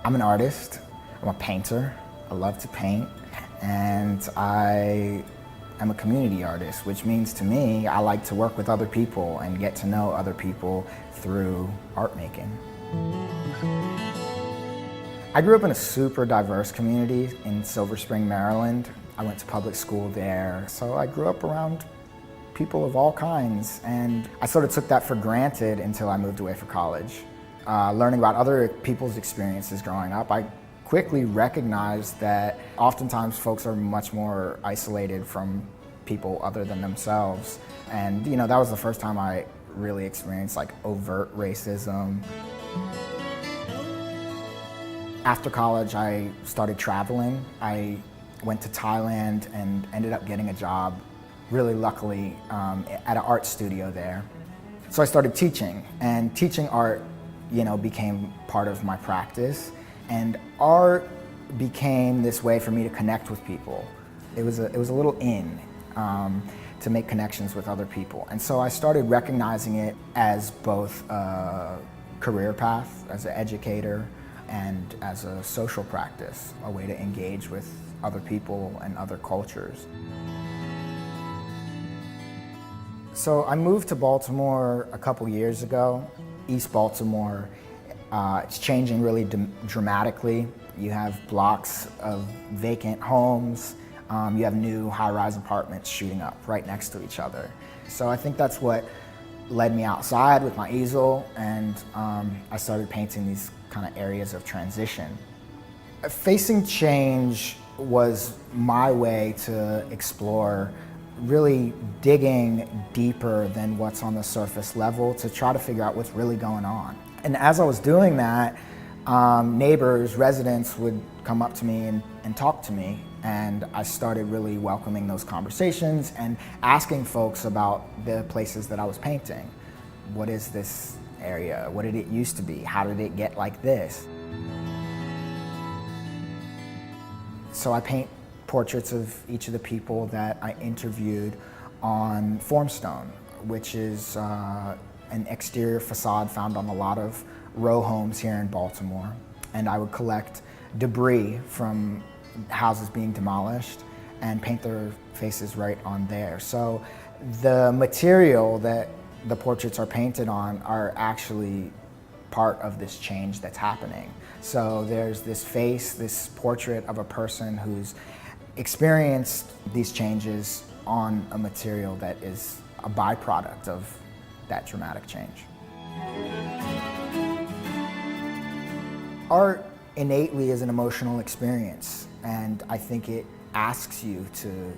I'm an artist, I'm a painter, I love to paint, and I am a community artist, which means to me, I like to work with other people and get to know other people through art making. I grew up in a super diverse community in Silver Spring, Maryland. I went to public school there, so I grew up around people of all kinds, and I sort of took that for granted until I moved away for college. Learning about other people's experiences growing up, I quickly recognized that oftentimes folks are much more isolated from people other than themselves. And that was the first time I really experienced like overt racism. After college, I started traveling. I went to Thailand and ended up getting a job, really luckily, at an art studio there. So I started teaching, and teaching art, became part of my practice. And art became this way for me to connect with people. It was a little in to make connections with other people. And so I started recognizing it as both a career path, as an educator, and as a social practice, a way to engage with other people and other cultures. So I moved to Baltimore a couple years ago. East Baltimore, it's changing really dramatically. You have blocks of vacant homes. You have new high-rise apartments shooting up right next to each other. So I think that's what led me outside with my easel, and I started painting these kind of areas of transition. Facing change was my way to explore really digging deeper than what's on the surface level to try to figure out what's really going on. And as I was doing that, neighbors, residents would come up to me and talk to me, and I started really welcoming those conversations and asking folks about the places that I was painting. What is this area? What did it used to be? How did it get like this? So I paint portraits of each of the people that I interviewed on Formstone, which is an exterior facade found on a lot of row homes here in Baltimore. And I would collect debris from houses being demolished and paint their faces right on there. So the material that the portraits are painted on are actually part of this change that's happening. So there's this face, this portrait of a person who's experienced these changes on a material that is a byproduct of that dramatic change. Art innately is an emotional experience, and I think it asks you to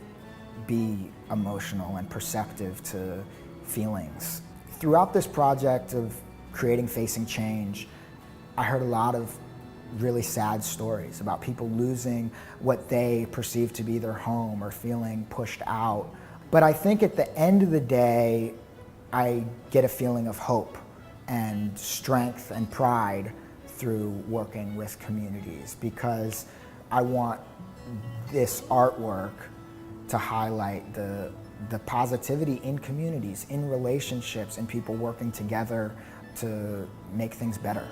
be emotional and perceptive to feelings. Throughout this project of creating Facing Change, I heard a lot of really sad stories about people losing what they perceive to be their home or feeling pushed out. But I think at the end of the day, I get a feeling of hope and strength and pride through working with communities, because I want this artwork to highlight the positivity in communities, in relationships, and people working together to make things better.